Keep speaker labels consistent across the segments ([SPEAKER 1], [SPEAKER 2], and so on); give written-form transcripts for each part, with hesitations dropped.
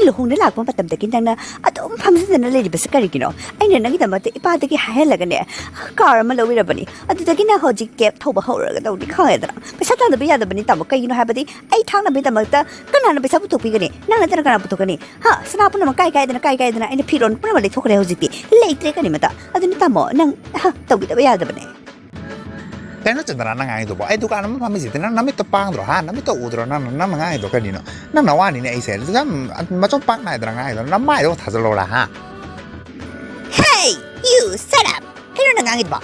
[SPEAKER 1] luhung na lakpang patamtakin nang na atom pamsin na lady basa karikino ay na nangita mati ipadagi hahalaga ne car malawira bani adudagi na hoji gap thoba hawraga daw ni khayadra pesa ta da biya da bani tamo kayino habadi ay thang na bita magta kana na pesa putupi gani nang na kana putukani ha sana pu na kai kai dana ay na piron pu na mali thokre hojiti leitre kani mata aduni tamo nang ha tawgi da biya da bani
[SPEAKER 2] Kaya cendera nang ngai dobo, ay duka naman pamisi, nang namit pang dro ha, namit udro nang ngai do kanino, nang nawani ni ay sel, kan macam pang nai dra ngai do, nang mai do thasalo la ha.
[SPEAKER 1] Hey, you shut up. Kaya nang ngai ba?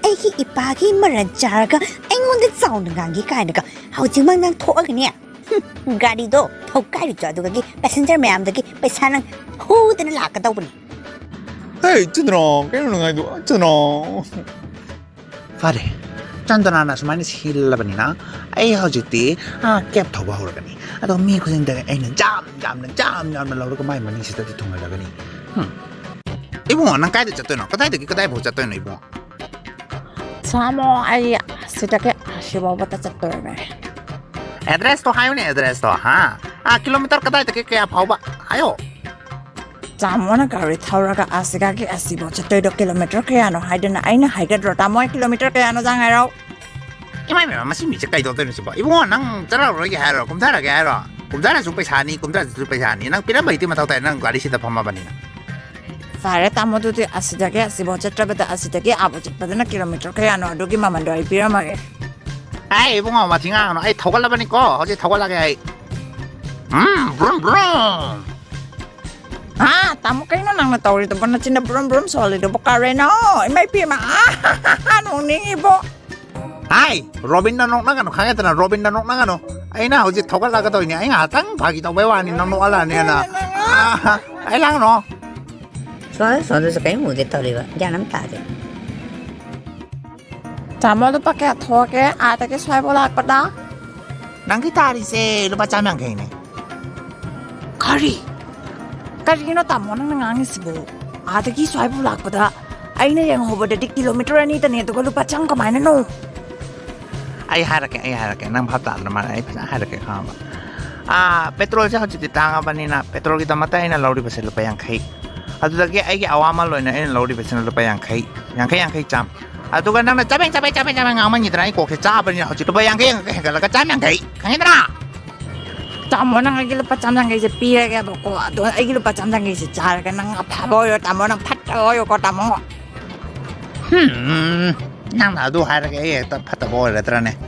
[SPEAKER 1] Ay ki ipagi marajar ka, ay ngunde sound nang ngai kai na ka, hauji mang nang thoa ka niya. Gari do, thau kai ri jadu ka ki passenger mayam da ki paisa nang hu dana la ka daw bani.
[SPEAKER 2] Hey, cendera, kaya nang ngai do, cendera. Fare, cendera na semani sihil bani na, ay hojiti, kep thoba hura kani, atau mi kusin daga ay na jam na lalu ka mai mani sita ditunga daga ni. Ibu nang kai de jatuh no, kadai bo jatuh no ibu.
[SPEAKER 3] Samo ay sita ke asibaw bata jatuh me.
[SPEAKER 2] Address to hayo ni address to ha, kilometer kadai tak kaya phau ba, ayo.
[SPEAKER 3] Samo na gari thaura ka asiga ke asibaw jatuh do kilometer kaya no haida na ay na haiga dro tamo kilometer kaya no jangai raw.
[SPEAKER 2] Imay masih mi cekai do tenu siapa. Ibu nang cara lagi hero, kumdara ke hero. Kumdara supaya sani, nang pira baiti matau tay nang gari sita phama bani na.
[SPEAKER 3] Fare tamo tu ti asida ke asibaw jatuh bata asida ke abo jatuh na kilometer kaya no adugi mamando ay pira mage.
[SPEAKER 2] Ay ibu ngau mati nga no, ay thawal bani ko, hoje thawal lagi ay. Brum.
[SPEAKER 3] Ha, tamo kayo na nang natawri to ba na china brum solid bo kare no. May pima. Anong ningi bo?
[SPEAKER 2] Ay, Robin na nong nangano, kaya na Robin na nong nangano. Ay na hoje thawal laga to niya. Ay nga tang bagi to bewani nang no ala niya na. Ay lang no.
[SPEAKER 1] So sa kayo mo dito riba. Janam tade.
[SPEAKER 3] Tamo to pa kaya thoke ata ke swai bola pada.
[SPEAKER 2] Nang kita se lupa jamyang kayo ni.
[SPEAKER 3] Kari no tamo nang nangangis bo. Ata ki swai bola pada. Ay na yang hobo de kilometer ani tani to ko lupa chang kamay na no.
[SPEAKER 2] Ay harake nang bhata naman ay harake kama. Petrol siya hoje tanga bani na petrol kita matay na lauri pa sa lupa yang kai. Ato lagi ay awama lo na ay lauri pa sa lupa yang kai jam. Ato kan nang capek ngaman yitra ay ko ke capek ni hoje lupa yang kai kalaga jam yang kai. Kangitra.
[SPEAKER 3] Tamo nang ay lupa cham nang ay pira ke ko ato ay lupa cham nang ay jar ka nang apaboyo tamo nang patayo ko tamo.
[SPEAKER 2] Nang nado harake ay pataboy retrane.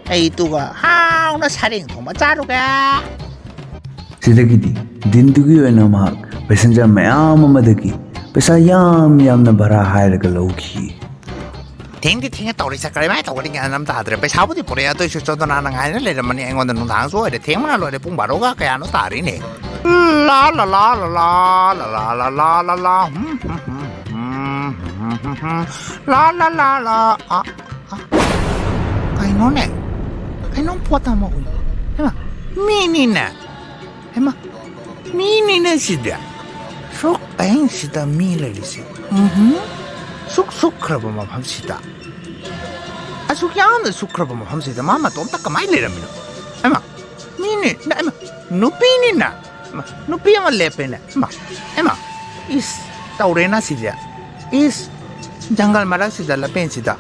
[SPEAKER 2] Ay tuga hao na saring thoma charu ka.
[SPEAKER 4] Sidagidi dindugi oina mahak passenger mayam amadagi pesa yam na bara hairaga lawki.
[SPEAKER 2] Tinggi tawri sa kare mai tawri nga nam ta dre pe sabu di pore ato isu chodo na nang haina le ramani engon nang thang so de theng mana lo de pung baro ga kaya no tari ne. La Kaino ne. Kaino pota mo uy. Mini na sida. Sok tayang sida mila lisi. Suk kraba ma pham sida. Asuk yang na suk kraba ma pham sida mama tom ta kamai le ramino. Mini na nupi ni na. Nupi ma lepe na. Is taurena sida. Is Janggal marak sida la pen sida.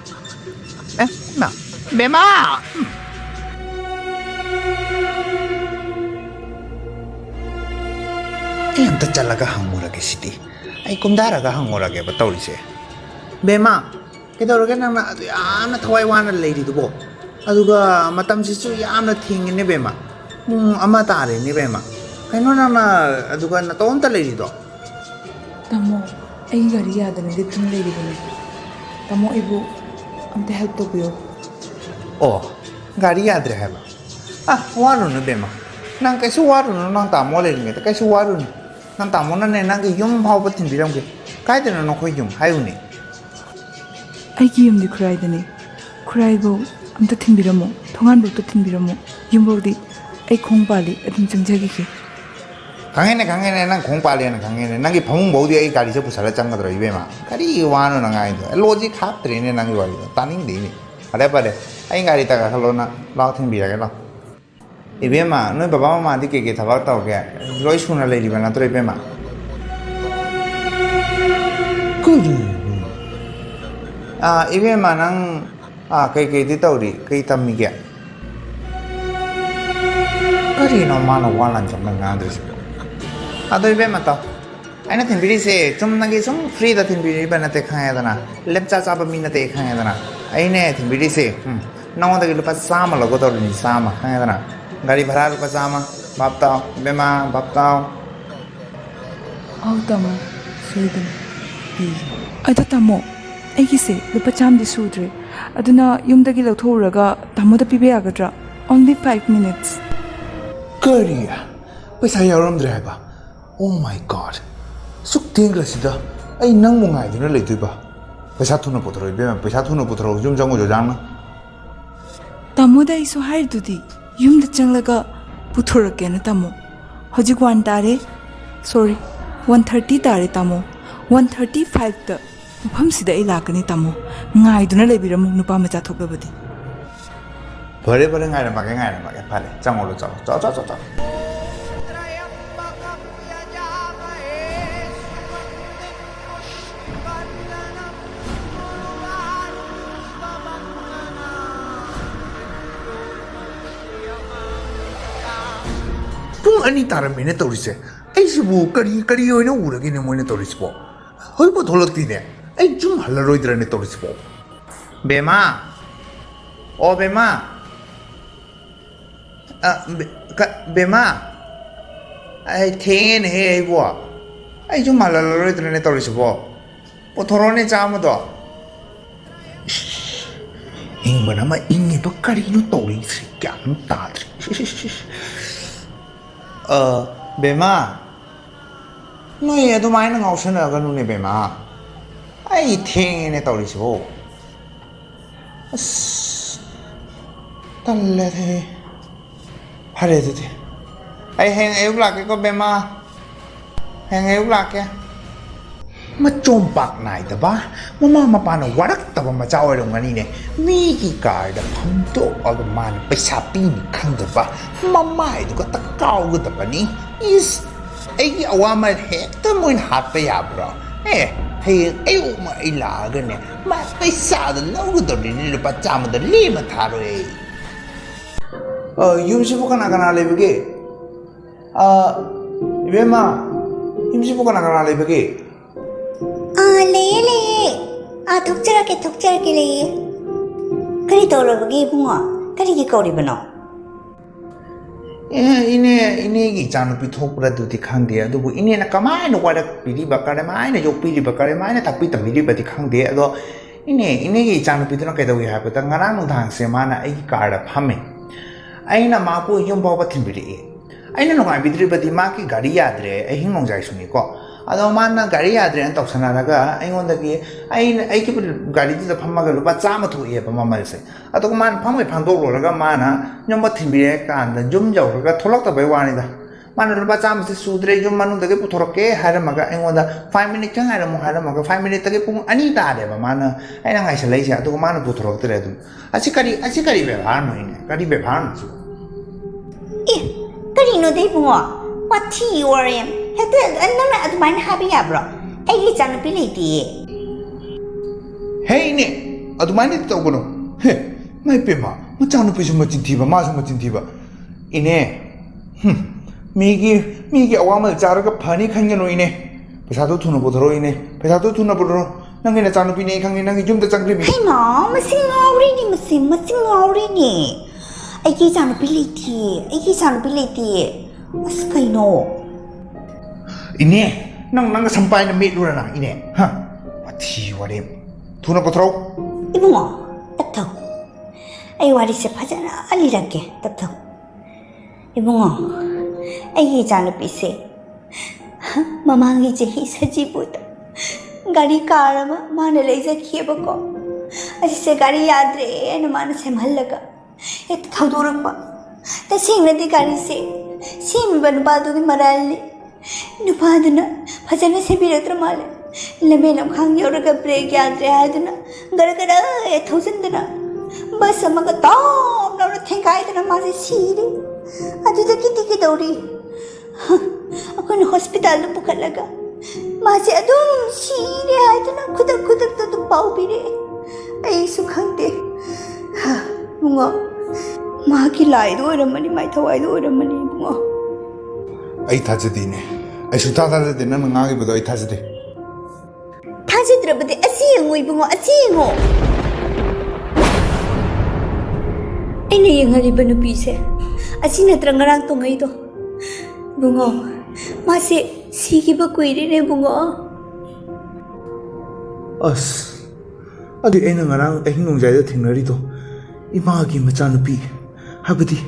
[SPEAKER 2] Bema. Ayam terjalaga hangmura ke sidi. Ay kumdara ga hangmura ke betul sih. Bema. Kita orang kan na thawai wana lady tu bo. Aduga matam sisu na tingin ni bema. Ama tare ni bema. Kaino na aduga na tonta lady to.
[SPEAKER 5] Tamo, ay gari yada na dito ng lady ko na. Tamo ibu, ang help to ko.
[SPEAKER 2] Oh, gari yada hai ba. Waru na bema. Nang kaisu waru na nang tamo le ni. Kaisu waru na. Nang tamo na ne nang yung hau patin bilang ke. Kaya din na ko yung hayo ni.
[SPEAKER 5] Ay giyam di kuray da ni. Kuray bo, ang tatin bilang mo. Tungan bo tatin bilang mo. Yung bo di, ay kong bali at yung jangjagi ki.
[SPEAKER 2] 강해네 난 공빨이네 강해네 난게 방문 모두 이 가리서 부사를 짱가더라 이베마 가리 와는 나가이도 로직 합들이네 난게 와리도 따닝디니 그래 봐래 아이 가리다가 할로나 라팅 비라게라 อีเบมาน้อยบ้ามาที่เก๋ๆทับวักต่อแกร้อยชุนอะไรดีบ้างนะตัวอีเบมากูดูอีเบมานั่งเก๋ๆที่ตัวดีเก๋ทำมีแกก็ดีน้องมาโนวันหลังจากนั้นงานดูสิตัวอีเบมาต่อไอ้นั่นทิ้งไปดิเซ่จุ่มนั่งกินฟรีแต่ทิ้งไปดิบ้านนั่นเตะข้างยังไงนะเล็บจ้าจ้าแบบมีนั่นเตะข้างยังไงนะไอ้เนี่ยทิ้งไปดิเซ่น้องตะกี้ลูกปัสสาวะเราก็ตัวนี้สามข้างยังไงนะगाड़ी भरा रुपया सामा बापताओ बेमा बापताओ
[SPEAKER 5] ꯑꯧ ꯇꯥꯃꯣ ꯁꯣꯏꯗꯅ ꯄꯤꯒꯦ ꯑꯗꯣ ꯇꯥꯃꯣ ꯑꯩꯒꯤꯁꯦ ꯂꯨꯄꯥ ꯆꯥꯝꯃꯗꯤ ꯁꯨꯗ꯭ꯔꯦ ꯑꯗꯨꯅ ꯌꯨꯝꯗꯒꯤ ꯂꯧꯊꯣꯛꯎꯔꯒ ꯇꯥꯃꯣꯗ ꯄꯤꯕ ꯌꯥꯒꯗ꯭ꯔꯥ only 5 minutes
[SPEAKER 2] करिया पैसा यारमद्रे हाइबा ओ माय गॉड सुक थिंग्रसिदा आई नंग मुंगाइदुना लेतुइबा पैसा थुना पुथरो बेमा पैसा थुना पुथरो जुम जंगो जोजांना
[SPEAKER 5] ꯇꯥꯃꯣꯗ ꯑꯩꯁꯨ ꯍꯥꯏꯔꯤꯗꯨꯗꯤ ꯌꯨꯝꯗ ꯆꯪꯂꯒ ꯄꯨꯊꯣꯔꯛꯀꯦꯅ ꯇꯥꯃꯣ ꯍꯧꯖꯤꯛ 1 ꯇꯥꯔꯦ ꯁꯣꯔꯤ 1:30 ꯇꯥꯔꯦ ꯇꯥꯃꯣ 1:35ꯗ ꯃꯐꯝꯁꯤꯗ ꯑꯩ ꯂꯥꯛꯀꯅꯤ ꯇꯥꯃꯣ ꯉꯥꯏꯗꯨꯅ ꯂꯩꯕꯤꯔꯝꯃꯨ ꯅꯨꯄꯥ ꯃꯆꯥ ꯊꯣꯛꯂꯕꯗꯤ
[SPEAKER 2] भरे भरे ngài मागे फाले चंगोलो चलो चलो चलो चलो पुंग अनि तारमिने तौरिसे ऐसिबु करी ओइना उरगिने मोइने तौरिसबो होइबो थोलक्तिने ऐ जुम हल्लरोइद्रने तौरिसबो बेमा ओ बेमा बेमा आई थेन हे बो आई जुम हल्लरोइद्रने तौरिसबो पोथरोने चामदो इंबनामा इंगेबो करिनो तौरिसे क्याम ताद्रि बेमा नोई अदुमाइना ngauसनगनुने बेमा आई थेंगेने तौरिसबो अस तल्ले थे फरे दुदि आई हेंग एयुक लाके को बेमा हेंग एयुक लाके मचोम पाक नाइदबा ममा मपाना वरक्तबा मचा ओइरंगनिने मीगी कार्ड फंतो अगमान पैसा पीनी खंगदबा ममा इदुगा तकाउगदबनी इस एगी अवामा हेक्ता मोइन हापे याब्रो हयेंग एयुमा इलागने मा पैसाद लौगदबनि लुपा चामदा लेमा थारोए युमसिबो कना लेबगे इबेमा युमसिबो कना लेबगे
[SPEAKER 1] ले थोकचरके ले करी तौरबगे बुंगा करी की कौरी बनो
[SPEAKER 2] इने की चानु पिथोकरा दुति खांदे अदुबु इने ना कमायन वारक पिरिबा करे मायन जो पिरिबा करे मायन तापि तमिरिबा दि खांदे अदो इने की चानु पिथुना कैदोगी हाबता ngara नुधांग से माना आई कार्ड फामे आइना मापु युम बाबा थिनबिरि आइना नोंगा बिद्रिबदि माकी गाड़ी याद्रे अहिं नोंजाय सुनि को अदो माना गाड़ी याद्रे न तौसनारगा आइंगोंदगी आइकी गाड़ी दिदा फम्मागा लुपा चामा थोए ममलसे अदो मान फम्मै फांदोलोरगा माना न्यम थिनबिरे कांदा जुम जौरगा थोलक्तबै वानिदा माना लुपा चामा से सुद्रे जुम मनुदगे पुथोरके हारमगा आइंगोंदा 5 मिनिट चंग हारमु हारमगा 5 मिनिट तगे पुंग अनि तादेबा माना आइना गाइसे लैसे अदो माना पुथोरक्तरे दु असी करी व्यवहार नोइने करी व्यवहार नु
[SPEAKER 1] ए करी नो दे बुंगा वाथी वरेम हेते नंना अदुमाइन हाबि याब्रो एगी चानुपि लेतिए
[SPEAKER 2] हेइने अदुमाइन तौगनो हे माइ पेमा मचानुपि सुम चिन्थिबा मा सुम चिन्थिबा इने मीगी अवामल चारगा फनी खंगनो इने पैसा तो थुनो बोधरो इने पैसा तो थुनो बोधरो नंगे न चानुपि ने खंगे नंगे जुमता चंगले बि
[SPEAKER 1] हे मा मसिंग आवरी नि एगी चानुपि लेतिए अस कइनो
[SPEAKER 2] इने नंग संपाय न मेलुरना इने हा वाथी वारे थुनो बोधरो
[SPEAKER 1] इबुंगा तथौ आई वारी से फजना अली रखे तथौ इबुंगा आई चानुपि से ममांगी चही सजीबुत गाड़ी कार मान लेजखिएबको असे गाड़ी याद्रे न मान सेमहल्लगा एक थौदोरपा तसेंगनदी गाड़ी से सेमबा नुपादुगी मरालनी नुपादुना फजने सेबिरत्र माले लमेलम खांग योरगा ब्रेक याद्रे हादुना गरगरा थौजंदना बस अमगा तोम नौन थेंगाइदना मासे सीरे ꯑꯗꯨꯗꯒꯤꯗꯤ ꯀꯩꯗꯧꯔꯤ ꯑꯩꯈꯣꯏꯅ ꯍꯣꯁꯄꯤꯇꯥꯜꯗ ꯄꯨꯈꯠꯂꯒ ꯃꯥꯁꯦ ꯑꯗꯨꯝ ꯁꯤꯔꯦ ꯍꯥꯏꯗꯨꯅ ꯈꯨꯗꯛꯇ ꯑꯗꯨꯝ ꯄꯥꯎ ꯄꯤꯔꯛꯑꯦ ꯑꯩꯁꯨ ꯈꯪꯗꯦ ꯏꯕꯨꯡꯉꯣ ꯃꯥꯒꯤ ꯂꯥꯏꯗꯣ ꯑꯣꯏꯔꯝꯃꯅꯤ ꯃꯥꯏ ꯊꯋꯥꯏꯗꯣ ꯑꯣꯏꯔꯝꯃꯅꯤ ꯏꯕꯨꯡꯉꯣ
[SPEAKER 6] ꯑꯩ ꯊꯥꯖꯗꯦꯅꯦ ꯑꯩ ꯁꯨꯡꯊꯥ ꯊꯥꯖꯗꯦ ꯅꯪꯅ ꯉꯥꯡꯉꯤꯕꯗꯣ ꯑꯩ ꯊꯥꯖꯗꯦ
[SPEAKER 1] ꯊꯥꯖꯗ꯭ꯔꯕꯗꯤ ꯑꯁꯤ ꯌꯦꯡꯉꯣ ꯏꯕꯨꯡꯉꯣ ꯑꯁꯤ ꯌꯦꯡꯉꯣ ꯑꯩꯅ ꯌꯦꯡꯍꯜꯂꯤꯕ ꯅꯨꯄꯤꯁꯦ ꯑꯁꯤ ꯅꯠꯇ꯭ꯔ ꯉꯔꯥꯡ ꯇꯣꯡꯉꯩꯗꯣ ꯏꯕꯨꯡꯉꯣ ꯃꯥꯁꯦ ꯁꯤꯈꯤꯕ ꯀꯨꯏꯔꯦꯅꯦ ꯏꯕꯨꯡꯉꯣ
[SPEAKER 2] ꯑꯁ ꯑꯗꯨ ꯑꯩꯅ ꯉꯔꯥꯡ ꯑꯍꯤꯡ ꯅꯣꯡꯖꯥꯏꯗ ꯊꯦꯡꯅꯔꯤꯗꯣ 이마기 मचानुपी 하버디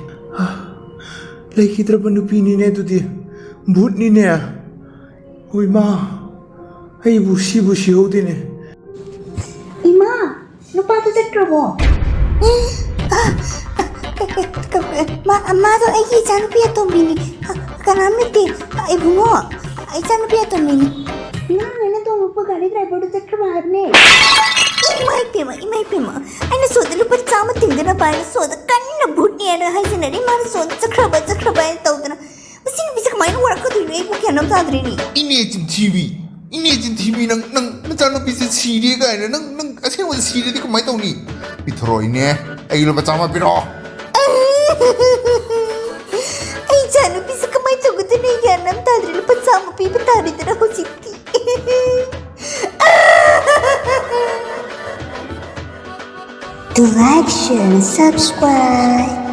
[SPEAKER 2] लेखिद्रब नुपीनीने दुदी भूतनीने ओइमा अइबु सिबु सिहौदेने
[SPEAKER 1] इमा नुपादो चट्रबो मादो अइगी चानुपी अतोमिनी कनामिते इबुंगो अइ चानुपी अतोमिनी नाने तो मुप गाड़ी ड्राइवर तो चट्रबा हरने इमाई पेमा अइना सोदलु पर चाम तिंगदना पाना सोद कन्न भूतनी अना हाइसनरी मार सोद चख्रबा तौदना मसिन बिसक माइन वरक दुइनो इबु केनम ताद्रिनी
[SPEAKER 6] इने चिंथीबी नंग नचानुपीसे सिरे गायना नंग असेंबो सिरेदि कमाय तौनी पिथरोइने अइलो बचामा पिरो
[SPEAKER 1] अइ चानुपीसे कमाय तौगदने केनम ताद्रिलो पचामा P बतारिदना होसिती To like, share, and subscribe.